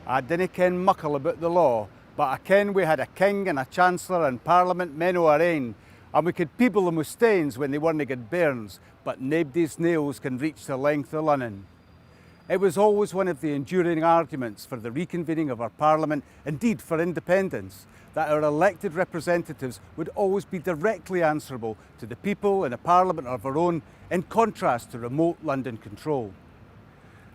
I dinna ken muckle about the law, but I ken we had a king and a chancellor and parliament men o' our ain, and we could people them with stains when they weren't good bairns, but naebody's nails can reach the length of Lunnon. It was always one of the enduring arguments for the reconvening of our parliament, indeed for independence, that our elected representatives would always be directly answerable to the people in a parliament of our own, in contrast to remote London control.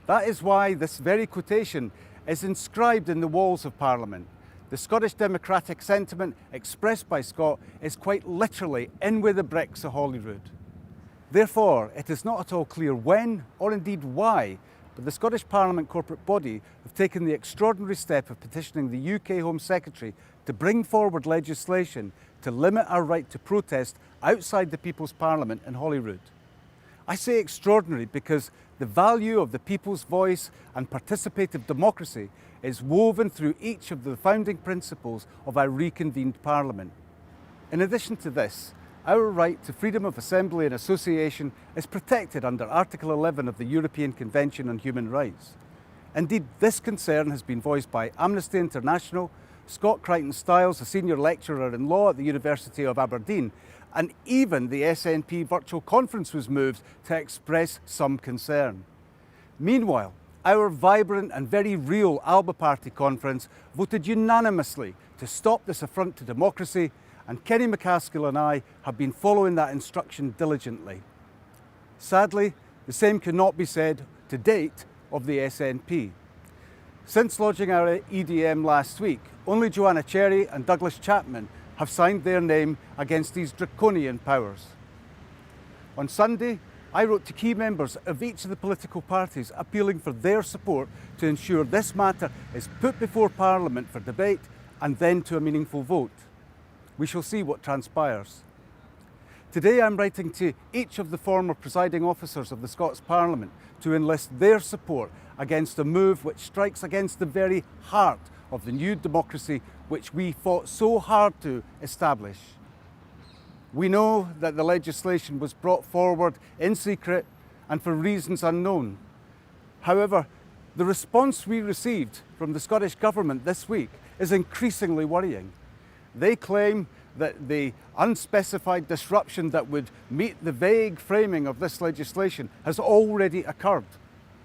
That is why this very quotation is inscribed in the walls of Parliament. The Scottish democratic sentiment expressed by Scott is quite literally in with the bricks of Holyrood. Therefore, it is not at all clear when, or indeed why, but the Scottish Parliament corporate body have taken the extraordinary step of petitioning the UK Home Secretary to bring forward legislation to limit our right to protest outside the People's Parliament in Holyrood. I say extraordinary because the value of the people's voice and participative democracy is woven through each of the founding principles of our reconvened Parliament. In addition to this, our right to freedom of assembly and association is protected under Article 11 of the European Convention on Human Rights. Indeed, this concern has been voiced by Amnesty International, Scott Crichton-Stiles, a senior lecturer in law at the University of Aberdeen, and even the SNP virtual conference was moved to express some concern. Meanwhile, our vibrant and very real Alba Party conference voted unanimously to stop this affront to democracy, and Kenny McCaskill and I have been following that instruction diligently. Sadly, the same cannot be said to date of the SNP. Since lodging our EDM last week, only Joanna Cherry and Douglas Chapman have signed their name against these draconian powers. On Sunday, I wrote to key members of each of the political parties appealing for their support to ensure this matter is put before Parliament for debate and then to a meaningful vote. We shall see what transpires. Today I'm writing to each of the former presiding officers of the Scots Parliament to enlist their support against a move which strikes against the very heart of the new democracy which we fought so hard to establish. We know that the legislation was brought forward in secret and for reasons unknown. However, the response we received from the Scottish Government this week is increasingly worrying. They claim that the unspecified disruption that would meet the vague framing of this legislation has already occurred.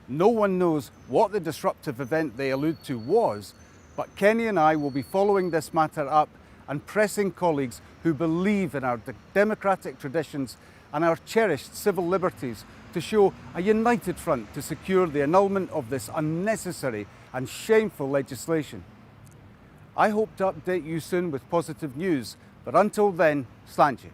No one knows what the disruptive event they allude to was, but Kenny and I will be following this matter up and pressing colleagues who believe in our democratic traditions and our cherished civil liberties to show a united front to secure the annulment of this unnecessary and shameful legislation. I hope to update you soon with positive news, but until then, slán you.